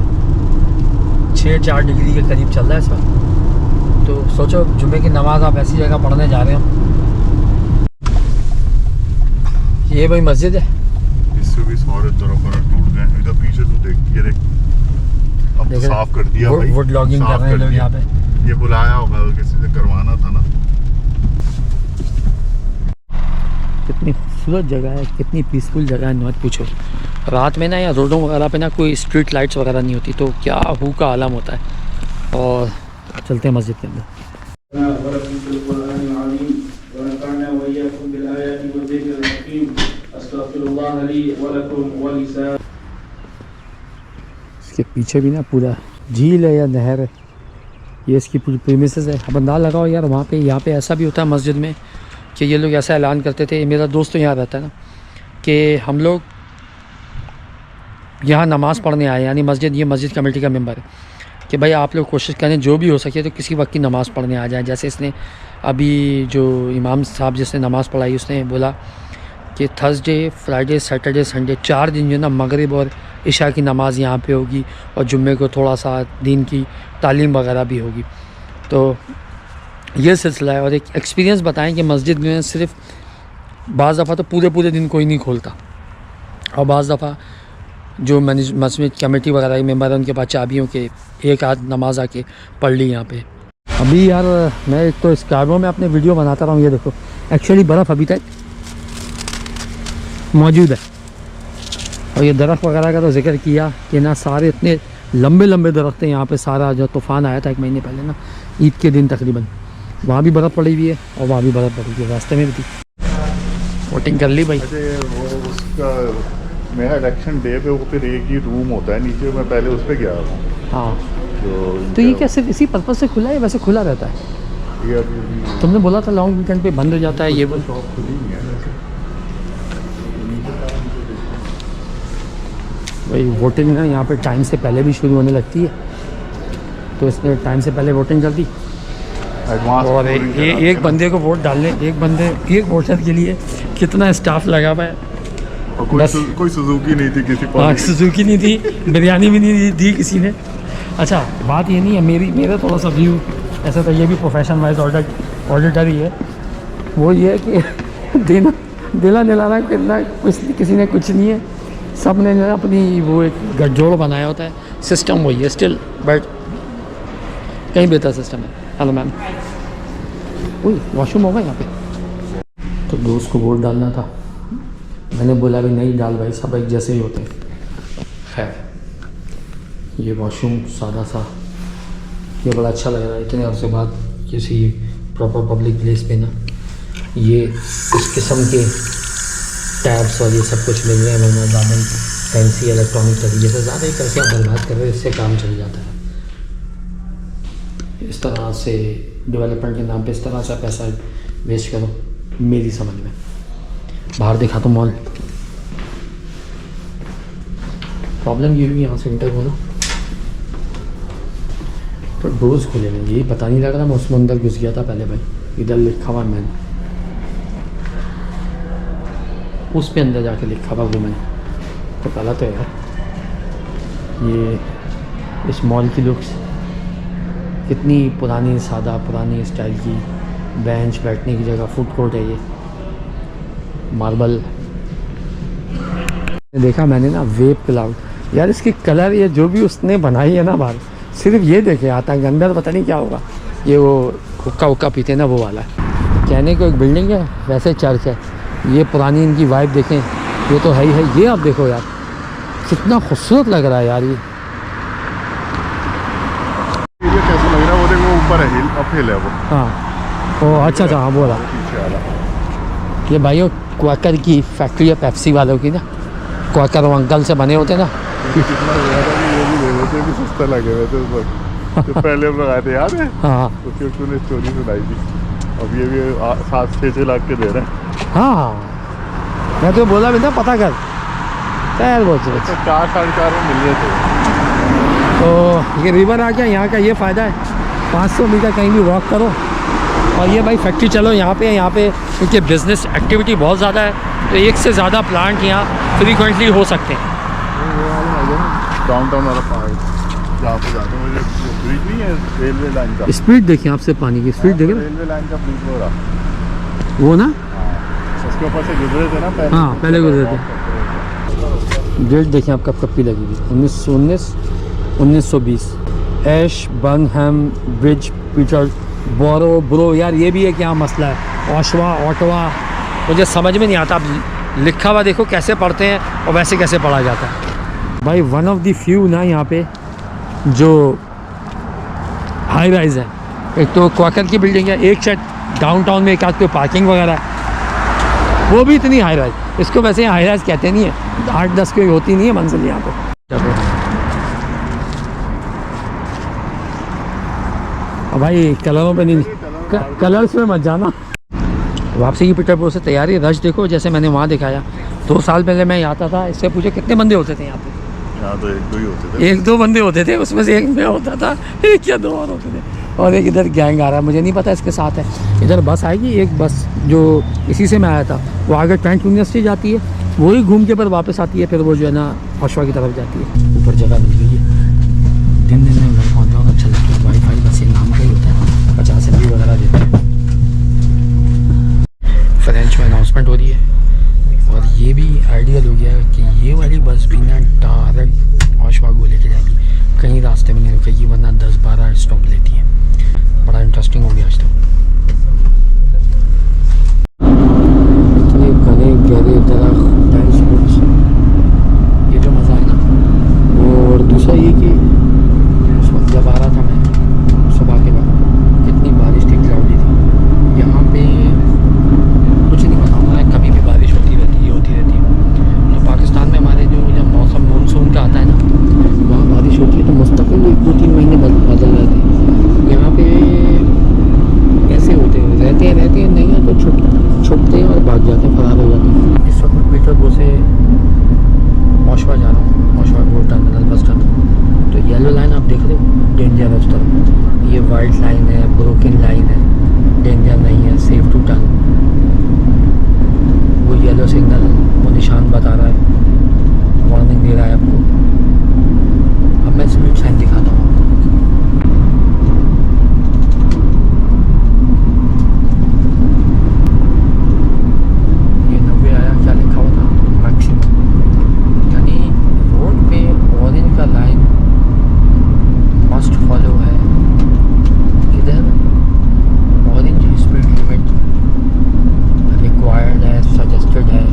6-4 डिग्री के करीब चल रहा है इस वक्त। तो सोचो जुम्मे की नमाज आप ऐसी जगह पढ़ने जा रहे हो। ये भाई मस्जिद है, इससे भी सारे तरफ टूट गए। इधर पीछे तो देख, ये देख अब तो साफ कर दिया भाई। वुड लॉगिंग कर रहे हैं लोग यहाँ पे। ये बुलाया होगा, किसी से करवाना था ना। कितनी खूबसूरत जगह है, कितनी पीसफुल जगह है, मत पूछो। रात में ना या रोडों वगैरह पे ना कोई स्ट्रीट लाइट्स वगैरह नहीं होती, तो क्या हू का आलम होता है। और चलते हैं मस्जिद के अंदर। इसके पीछे भी ना पूरा झील है या नहर है, ये इसकी पूरी प्रीमिसेस है। अब अंदाज़ लगाओ यार, वहाँ पे यहाँ पे ऐसा भी होता है मस्जिद में कि ये लोग ऐसा ऐलान करते थे, मेरा दोस्त तो यहाँ रहता है ना, कि हम लोग यहाँ नमाज़ पढ़ने आए, यानी मस्जिद, ये मस्जिद कमेटी का मेंबर है, कि भाई आप लोग कोशिश करें जो भी हो सके तो किसी वक्त की नमाज़ पढ़ने आ जाए। जैसे इसने अभी जो इमाम साहब जिसने नमाज़ पढ़ाई उसने बोला कि थर्सडे, फ्राइडे, सैटरडे, संडे 4 दिन जो ना मगरिब और इशा की नमाज़ यहाँ पे होगी, और जुम्मे को थोड़ा सा दीन की तालीम वगैरह भी होगी। तो ये सिलसिला है। और एक एक्सपीरियंस बताएं कि मस्जिद में सिर्फ बाज़ दफ़ा तो पूरे दिन कोई नहीं खोलता, और बाज़ दफ़ा जो मस्जिद कमेटी वगैरह के मेंबर हैं उनके पास चाबियों के एक आध नमाज आके पढ़ ली यहाँ पे। अभी यार मैं एक तो स्कार्बो में अपने वीडियो बनाता रहा हूँ, ये देखो एक्चुअली बर्फ़ अभी तक मौजूद है। और ये दरख्त वगैरह का तो जिक्र किया कि ना सारे इतने लंबे दरख्त हैं यहाँ पे। सारा जो तूफ़ान आया था 1 महीने पहले ना, ईद के दिन तकरीबन, वहाँ भी बर्फ़ पड़ी हुई है और वहाँ भी बर्फ़ पड़ी हुई है, रास्ते में भी थी। वोटिंग कर ली भाई? वो उसका मेरा इलेक्शन डे पे वो फिर एक ही रूम होता है नीचे, मैं पहले उस पर गया हूँ। हाँ, तो ये क्या सिर्फ इसी पर्पज़ से खुला है, वैसे खुला रहता है? ये अभी तुमने बोला था लॉन्ग वीकेंड पे बंद हो जाता है ये। शॉप खुली नहीं है वैसे। भाई वोटिंग ना यहाँ पे टाइम से पहले भी शुरू होने लगती है, तो इसने टाइम से पहले वोटिंग कर दी। एडवांस और एक बंदे को वोट डालने, एक वोटर के लिए कितना स्टाफ लगा हुआ है। और कोई सुजुकी नहीं थी किसी हाँ, सुजुकी नहीं थी, बिरयानी भी नहीं दी किसी ने। अच्छा, बात ये नहीं है, मेरा थोड़ा सा व्यू ऐसा था, ये भी प्रोफेशन वाइज ऑडिटर ही है। वो ये है कि दिला निलाना कितना किसी ने कुछ नहीं है, सब ने अपनी वो एक गठजोड़ बनाया होता है। सिस्टम वही है स्टिल, बट कहीं बेहतर सिस्टम है। हेलो मैम, वही वॉशरूम होगा यहाँ पे। तो दोस्त को वोट डालना था, मैंने बोला भी नहीं डाल भाई, सब एक जैसे ही होते हैं। खैर, ये वॉशरूम सादा सा, ये बड़ा अच्छा लग रहा है इतने अरसे बाद किसी प्रॉपर पब्लिक प्लेस पे ना ये इस किस्म के टैब्स और ये सब कुछ मिल रहे हैं, वरना ज़्यादा फैंसी इलेक्ट्रॉनिक तरीके से ज़्यादा ही पैसे आप बर्बाद कर रहे हैं, इससे काम चल जाता है। इस तरह से डेवलपमेंट के नाम पे इस तरह से पैसा वेस्ट करो, मेरी समझ में। बाहर देखा तो मॉल, प्रॉब्लम ये हुई यहाँ से इंटर होना, तो डोर्स खुले नहीं, यही पता नहीं लग रहा। मैं उसमें अंदर घुस गया था पहले भाई, इधर लिखा हुआ मैंने, उस पे अंदर जाके लिखा हुआ वो मैंने, तो गलत है यार। ये इस मॉल की लुक्स कितनी पुरानी, सादा पुरानी स्टाइल की, बेंच बैठने की जगह, फूड कोर्ट है ये, मार्बल। देखा मैंने ना वेब क्लाउड, यार इसकी कलर ये जो भी उसने बनाई है ना बाहर, सिर्फ ये देखे आता है, अंदर पता नहीं क्या होगा। ये वो हुक्का पीते ना वो वाला है। कहने को एक बिल्डिंग है, वैसे चर्च है। ये पुरानी इनकी वाइब देखें, ये तो है ही है। ये आप देखो यार कितना खूबसूरत लग रहा है यार। ये कैसा लग रहा है, वो देखो ऊपर है, हिल अप हिल है वो। हाँ, ओ अच्छा हाँ बोला। पीछे वाला ये भाइयों क्वाकर की फैक्ट्री है, पेप्सी वालों की ना, क्वाकर वो अंकल से बने होते ना। कितना ये भी देखो, तो भी सस्ता लगे हुए थे ऊपर, जो पहले हम लगाए थे, याद है? हाँ उसकी उसने स्टोरी सुनाई थी। अब ये भी 7-6 लाख के दे रहे हैं। हाँ, मैं तो बोला भी था पता कर, यार बहुत 4-4.5 में मिल रहे थे। तो ये रिवर आ गया, यहाँ का ये फ़ायदा है, 500 मीटर कहीं भी वॉक करो। और ये भाई फैक्ट्री चलो यहाँ पे क्योंकि बिज़नेस एक्टिविटी बहुत ज़्यादा है, तो एक से ज़्यादा प्लांट यहाँ फ्रीक्वेंटली हो सकते हैं। डाउनटाउन वाला पार्क जहाँ पे जाते हैं, ब्रिज नहीं है रेलवे लाइन का, स्पीड देखिए आपसे, पानी की स्पीड देखें, रेलवे लाइन का ब्रिज हो रहा वो ना, उसके ऊपर से गुजरे थे ना पहले। हाँ पहले गुजरे थे। डेट देखें आपका कब की लगी थी, 1919, 1920। एश बर्नहम ब्रिज, पीटर बोरो। यार ये भी है क्या मसला है, ऑटवा मुझे समझ में नहीं आता। अब लिखा हुआ देखो कैसे पढ़ते हैं और वैसे कैसे पढ़ा जाता है भाई। वन ऑफ द फ्यू ना यहाँ पे जो हाई राइज है, एक तो क्वाकर की बिल्डिंग है, एक शायद डाउनटाउन में एक आध कोई पार्किंग वगैरह है, वो भी इतनी हाई राइज। इसको वैसे हाई राइज कहते नहीं है, 8-10 की होती नहीं है मंजिल यहाँ पे। अब भाई कलरों पे नहीं, कलर्स में मत जाना। वापसी की पीटरपुर से तैयारी, रश देखो जैसे मैंने वहाँ दिखाया। 2 साल पहले मैं आता था, इससे पूछे कितने बंदे होते थे यहाँ पे? यहाँ तो 1-2 ही होते थे। 1-2 बंदे होते थे, उसमें से एक मैं होता था, 1 या 2 और होते थे। और एक इधर गैंग आ रहा है, मुझे नहीं पता इसके साथ है। इधर बस आएगी, एक बस जो इसी से मैं आया था, वो आगे ट्रेंट यूनिवर्सिटी जाती है, वही घूम के पर वापस आती है, फिर वो जो है ना हौशवा की तरफ जाती है। ऊपर जगह मिल गई है, दिन में घर पहुँच जाऊँगा, अच्छा लगता है। वाईफाई बस ये नाम का ही होता है, 50 MB वगैरह देते हैं। फ्रेंच में अनाउंसमेंट हो रही है, और ये भी आइडियल हो गया है कि ये वाली बस भी ना डायरेक्ट हौशवा को लेके जाएगी, कहीं रास्ते में नहीं रुकेगी, वरना 10-12 स्टॉप लेती है। बड़ा इंटरेस्टिंग हो गया आज तो। इतने घने गहरे दरख्त, ये जो मज़ा है ना वो। और दूसरा ये कि उस वक्त जब आ रहा था मैं सुबह के बाद, कितनी बारिश थी, क्लाउडी थी। यहाँ पे कुछ नहीं बताऊँगा, कभी भी बारिश होती रहती है। तो पाकिस्तान में हमारे जो जब मौसम मानसून का आता है ना, वहाँ बारिश होती है तो मुस्तकिल 1-2-3 महीने बदल जाते हैं। यहाँ पे ऐसे होते रहते हैं, नहीं है तो छुपते हैं और भाग जाते हैं, फरार हो जाते हैं। इस वक्त मैं पीटरपुर से हौशवा जा रहा हूँ, हौशवा रोड टर्मिनल बस स्टैंड। तो येलो लाइन आप देख रहे हो, डेंजर है उस तरफ। ये वाइट लाइन है, ब्रोकन लाइन है, डेंजर नहीं है, सेफ टू टर्न। वो येलो सिग्नल, वो निशान बता रहा है, वार्निंग दे रहा है आपको। अब मैं स्पीड साइन दिखाता हूँ। ये 90 आया, क्या लिखा हुआ था? मैक्सिमम, यानी रोड पे ऑरेंज का लाइन मस्ट फॉलो है। इधर ऑरेंज स्पीड लिमिट रिक्वायर्ड है, सजेस्टेड है,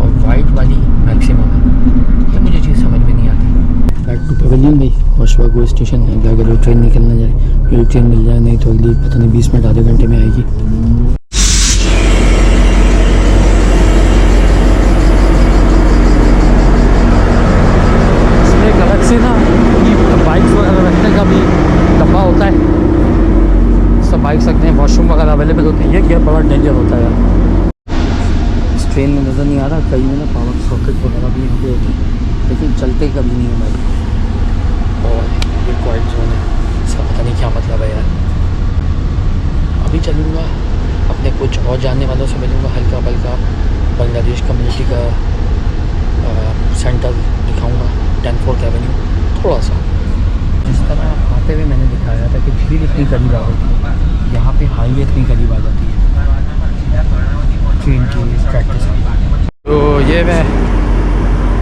और वाइट वाली मैक्सिमम है। ये मुझे चीज़ समझ में नहीं आती। बैक टू पवेलियन भाई, हौशवा गो स्टेशन है। अगर वो ट्रेन निकलना जाए, ये ट्रेन मिल जाए, नहीं तो अगली पता नहीं 20 मिनट आधे घंटे में आएगी। इसमें एक अलग से ना बाइक्स वगैरह रखने का भी डब्बा होता है, सब बाइक्स रखते हैं, वॉशरूम वगैरह अवेलेबल होते हैं। ये क्या बड़ा डेंजर होता है यार। इस ट्रेन में नज़र नहीं आ रहा, कई में ना पावर सॉकेट वगैरह भी यहाँ पे होते हैं, लेकिन चलते कभी नहीं है बाइक। और ये क्वाइट जोन है, इसका पता नहीं क्या मतलब है यार। अभी चलूँगा, अपने कुछ और जानने वालों से मिलूँगा, हल्का बल्का बांग्लादेश कम्युनिटी का सेंटर दिखाऊँगा, 10th एवेन्यू थोड़ा सा। जिस तरह आते हुए मैंने दिखाया था कि भीड़ इतनी करीब आ गई थी, यहाँ पे हाईवे इतनी करीब आ जाती है ट्रेन की प्रैक्टिस। तो ये मैं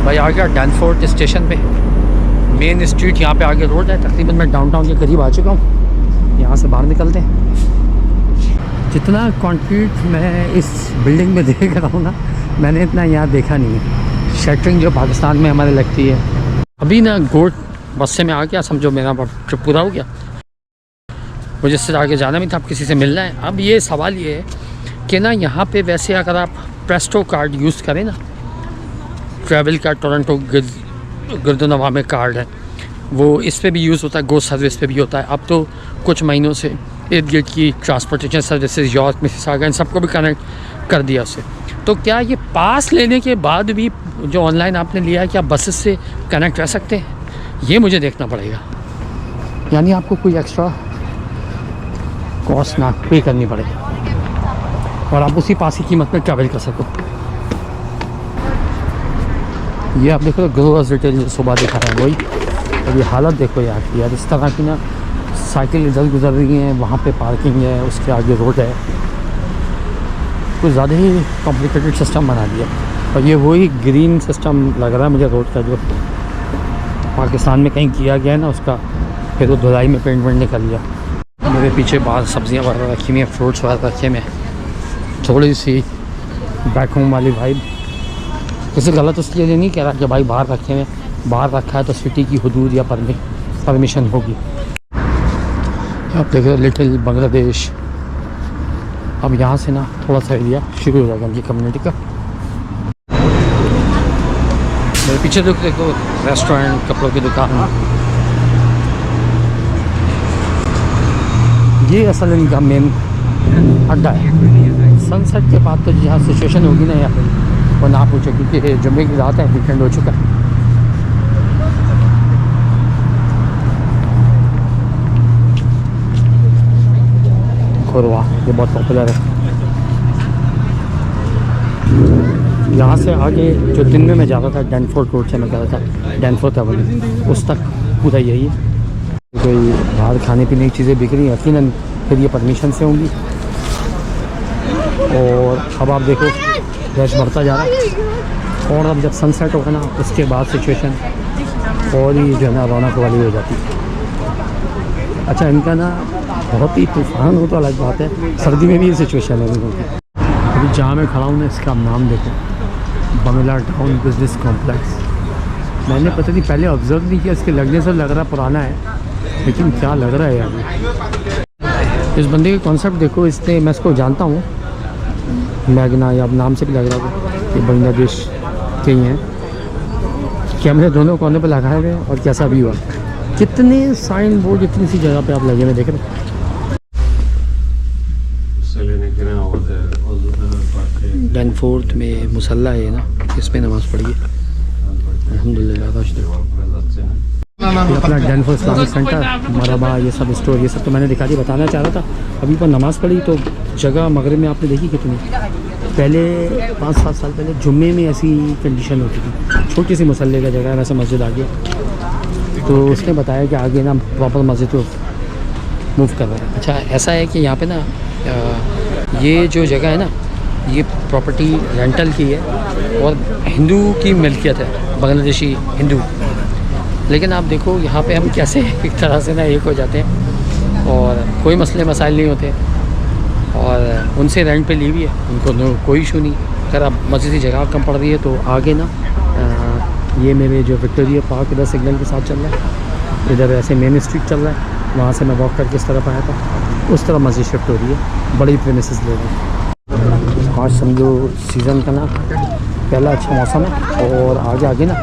भाई आ गया डैनफोर्ड स्टेशन पे, मेन स्ट्रीट यहाँ पे आगे रोड है। तकरीबन मैं डाउनटाउन के करीब आ चुका हूँ, यहाँ से बाहर निकलते हैं। जितना कंक्रीट मैं इस बिल्डिंग में देख रहा हूँ ना, मैंने इतना यहाँ देखा नहीं है। शटरिंग जो पाकिस्तान में हमारे लगती है। अभी ना गोट बस से मैं आ गया, समझो मेरा ट्रिप पूरा हो गया। मुझे इससे आगे जाना भी था, अब किसी से मिलना है। अब ये सवाल ये है कि ना यहाँ पे वैसे अगर आप प्रेस्टो कार्ड यूज़ करें ना, ट्रैवल का टोरंटो गिरदोनवा में कार्ड है, वो इस पे भी यूज़ होता है, गो सर्विस पे भी होता है। अब तो कुछ महीनों से इर्द गिर्द की ट्रांसपोर्टेशन सर्विसेज यॉर्क, मिसिसागा, इन सबको भी कनेक्ट कर दिया उससे। तो क्या ये पास लेने के बाद भी जो ऑनलाइन आपने लिया है, क्या बसेस से कनेक्ट रह सकते हैं? ये मुझे देखना पड़ेगा, यानी आपको कोई एक्स्ट्रा कॉस्ट ना पे करनी पड़ेगी और आप उसी पास की कीमत में ट्रैवल कर सको। ये आप देखो ग्रोवर्स रिटेल जो सुबह दिखा रहा है वही। और ये हालत देखो यार इस तरह की ना, साइकिल इधर गुजर रही हैं, वहाँ पे पार्किंग है, उसके आगे रोड है। कुछ ज़्यादा ही कॉम्प्लिकेटेड सिस्टम बना दिया। और ये वही ग्रीन सिस्टम लग रहा है मुझे रोड का, जो पाकिस्तान में कहीं किया गया है ना उसका, फिर वो धुलाई में पेंट वेंट निकल लिया। मेरे पीछे बाहर सब्जियां वगैरह रखी हुई हैं, फ्रूट्स वगैरह रखे हुए हैं। थोड़ी सी बैक होम वाली वाइब। किसी गलत इसलिए नहीं कह रहा कि भाई बाहर रखे हुए, बाहर रखा है तो सिटी की हदूद या परमिशन होगी। आप देख रहे लिटिल बांग्लादेश। अब यहाँ से ना थोड़ा सा एरिया शुरू हो जाएगा उनकी कम्युनिटी का। मेरे पीछे देखो रेस्टोरेंट, कपड़ों की दुकान। ये असल इनका मेन अड्डा है। सनसेट के बाद तो जहाँ सिचुएशन होगी ना यहाँ पे वो ना पूछो, क्योंकि जुम्मे की रात है, वीकेंड हो चुका है। खोरवा ये बहुत पॉपुलर है। यहाँ से आगे जो दिन में मैं जा रहा था डैनफोर्ड रोड से मैं जा रहा था डैनफोर्ड एवेन्यू, उस तक पूरा यही है। कोई बाहर खाने पीने की चीज़ें बिक रही हैं, यकीनन फिर ये परमिशन से होंगी। और अब आप देखो रश बढ़ता जा रहा है, और अब जब सनसेट होगा ना उसके बाद सिचुएशन और ही जो है ना रौनक वाली हो जाती है। अच्छा, इनका ना बहुत ही तूफान हो तो अलग बात है, सर्दी में भी ये सिचुएशन है उनकी। अभी जहाँ मैं खड़ा हूँ ना इसका नाम देखो, बंगला टाउन बिजनेस कॉम्प्लेक्स। मैंने पता नहीं पहले ऑब्जर्व नहीं किया, इसके लगने से लग रहा पुराना है, लेकिन क्या लग रहा है यार। इस बंदे के कॉन्सेप्ट देखो, इसने मैं इसको जानता हूँ, मैगना या नाम से भी लग रहा है, ये बांग्लादेश के ही हैं। कैमरे दोनों कोने पर लगाए हुए हैं और कैसा भी हुआ, कितने साइन बोर्ड इतनी सी जगह पे आप लगे हुए देख रहे हैं। डैनफोर्ड में मुसल्ला है ना, इसमें नमाज़ पढ़िए अल्हम्दुलिल्लाह। ये अपना डैनफोर्ड इस्लामिक सेंटर, मरबा, ये सब स्टोर, ये सब तो मैंने दिखा दिया, बताना चाह रहा था। अभी पर नमाज़ पढ़ी तो जगह मगरिब में आपने देखी कितनी, पहले 5-7 साल पहले जुम्मे में ऐसी कंडीशन होती थी, छोटी सी मुसल्ले का जगह है, वैसे मस्जिद आगे। तो उसने बताया कि आगे ना प्रॉपर मस्जिद को मूव कर रहा है। अच्छा, ऐसा है कि यहाँ पे ना ये जो जगह है ना ये प्रॉपर्टी रेंटल की है और हिंदू की मिल्कियत है, बांग्लादेशी हिंदू। लेकिन आप देखो यहाँ पे हम कैसे एक तरह से ना एक हो जाते हैं और कोई मसले मसाइल नहीं होते, और उनसे रेंट पे ली हुई है, उनको कोई इशू नहीं। अगर आप मस्जिद की जगह कम पड़ रही है तो आगे ना ये मेरे जो विक्टोरिया पार्क इधर सिग्नल के साथ चल रहा है, इधर ऐसे मेन स्ट्रीट चल रहा है, वहाँ से मैं वॉक करके इस तरफ आया था, उस तरफ मस्जिद शिफ्ट हो रही है, बड़ी प्रेमिसेस ले रहे हैं। आज समझो सीज़न का ना पहला अच्छा मौसम है, और आगे आगे ना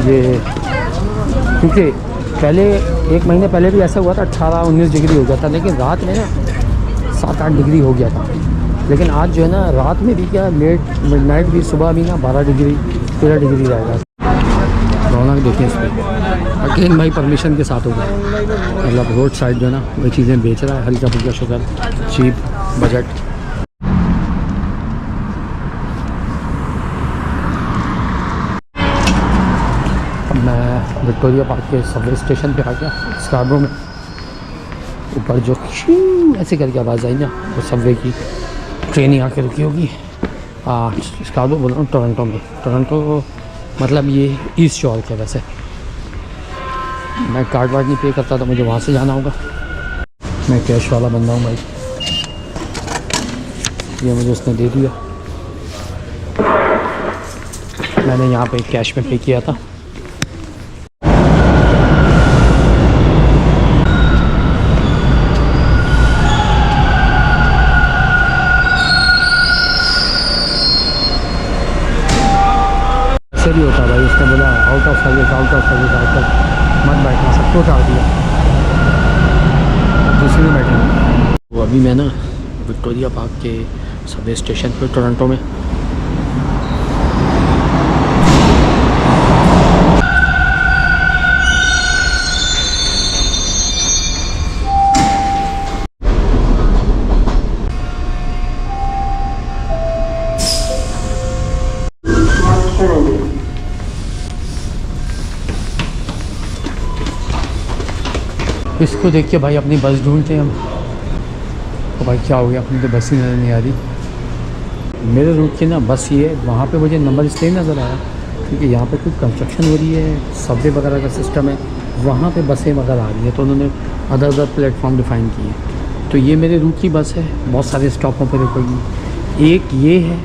ये, क्योंकि पहले 1 महीने पहले भी ऐसा हुआ था 18-19 डिग्री हो गया था, लेकिन रात में ना 7-8 डिग्री हो गया था। लेकिन आज जो है ना रात में भी क्या लेट मिडनाइट भी, सुबह भी ना 12 डिग्री 13 डिग्री रहेगा। रौनक देखिए इस पर, अगेन भाई परमिशन के साथ होगा, मतलब रोड साइड जो है ना वही चीज़ें बेच रहा है, हल्का फुल्का शुगर, चीप बजट। मैं विक्टोरिया पार्क के सबवे स्टेशन पे आ गया, स्कार्बरो में। ऊपर जो ऐसे करके आवाज़ आई ना, वो सबवे की ट्रेन ही आके रुकी होगी। स्कार्बरो बोल रहा हूँ, टोरंटो में। टोरंटो मतलब ये ईस्ट शोर के, वैसे मैं कार्ड वार्ड नहीं पे करता तो मुझे वहाँ से जाना होगा। मैं कैश वाला बंदा हूँ भाई, ये मुझे उसने दे दिया, मैंने यहाँ पे कैश में पे किया था। भी होता भाई, उसने बोला आउट ऑफ सर्विस मत बैठना, सबको उतार दिया, दूसरे में बैठे। वो अभी मैं ना विक्टोरिया पार्क के सबवे स्टेशन पे टोरंटो में। इसको देख के भाई अपनी बस ढूंढते हैं हम, तो भाई क्या हो गया, अपनी तो बस ही नज़र नहीं आ रही। मेरे रूट की ना बस ये है, वहाँ पे मुझे नंबर इसलिए नज़र आया क्योंकि यहाँ पे कुछ कंस्ट्रक्शन हो रही है, सबवे वगैरह का सिस्टम है, वहाँ पे बसें वगैरह आ रही हैं, तो उन्होंने अदर प्लेटफॉर्म डिफ़ाइन किए। तो ये मेरे रूट की बस है, बहुत सारे स्टॉपों पर रुकेगी। एक ये है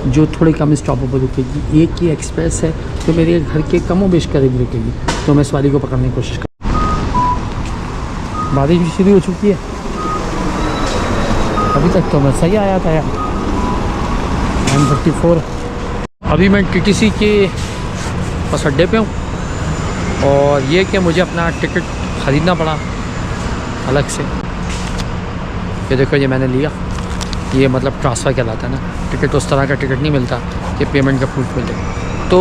जो थोड़े कम स्टॉपों पर रुकेगी, एक ये एक्सप्रेस है जो मेरे घर के कमों बेश करीब रुकेगी, तो मैं इस वाली को पकड़ने की कोशिश कर। बारिश भी शुरू हो चुकी है, अभी तक तो मैं सही आया था यार। M54। अभी मैं TTC के बस अड्डे पे हूँ, और ये कि मुझे अपना टिकट ख़रीदना पड़ा अलग से। ये देखो ये मैंने लिया, ये मतलब ट्रांसफ़र कहलाता है ना। टिकट उस तरह का टिकट नहीं मिलता कि पेमेंट का प्रूफ मिले। तो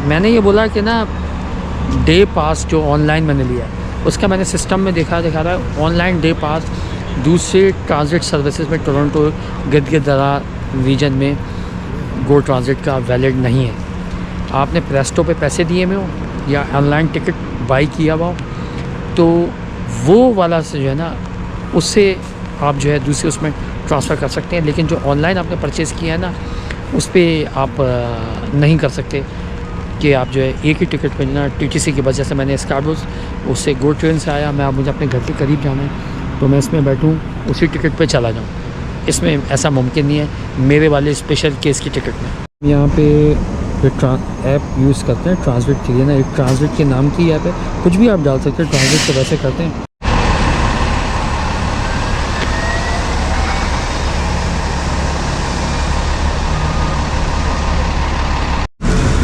मैंने ये बोला कि ना डे पास जो ऑनलाइन मैंने लिया है उसका मैंने सिस्टम में दिखा रहा है ऑनलाइन डे पास दूसरे ट्रांजिट सर्विसेज में टोरंटो गिदगिदरा रीजन में गो ट्रांजिट का वैलिड नहीं है। आपने प्रेस्टो पे पैसे दिए में हो या ऑनलाइन टिकट बाई किया हुआ हो तो वो वाला से जो है ना उससे आप जो है दूसरे उसमें ट्रांसफ़र कर सकते हैं। लेकिन जो ऑनलाइन आपने परचेज़ किया है ना उस पर आप नहीं कर सकते कि आप जो है एक ही टिकट पे ना टीटीसी की वजह से मैंने स्कार्डोस उससे गो ट्रेन से आया, मैं अब मुझे अपने घर के करीब जाना है तो मैं इसमें बैठूँ उसी टिकट पे चला जाऊँ, इसमें ऐसा मुमकिन नहीं है मेरे वाले स्पेशल केस की टिकट में। यहाँ पे ऐप यूज़ करते हैं ट्रांसलेट के लिए ना, एक ट्रांसलेट के नाम की ऐप है, कुछ भी आप डाल सकते हैं ट्रांसलेट तो वैसे करते हैं।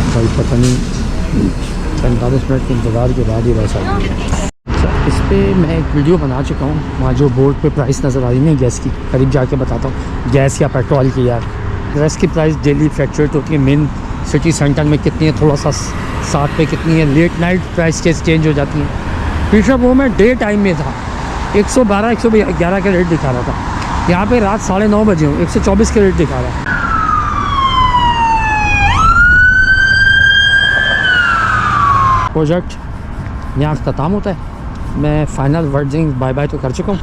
भाई पता नहीं 45 मिनट के इंतज़ार के बाद ही वैसा आ गया। इस पर मैं एक वीडियो बना चुका हूँ, वहाँ जो बोर्ड पे प्राइस नज़र आ रही है गैस की, करीब जाके बताता हूँ गैस या पेट्रोल की। यार गैस की प्राइस डेली फ्लैक्चुएट होती है, मेन सिटी सेंटर में कितनी है, थोड़ा सा साथ पे कितनी है, लेट नाइट प्राइस चेंज हो जाती है। पिछला वो मैं डे टाइम में था 112 111 के रेट दिखा रहा था, यहाँ पे रात 9:30 बजे हूँ 124 के रेट दिखा रहा है। प्रोजेक्ट यहाँ ख़त्म होता है, मैं फ़ाइनल वर्डिंग बाय बाय तो कर चुका हूँ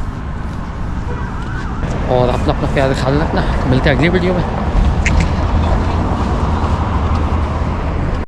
और अपना ख्याल रखना, मिलते हैं अगली वीडियो में।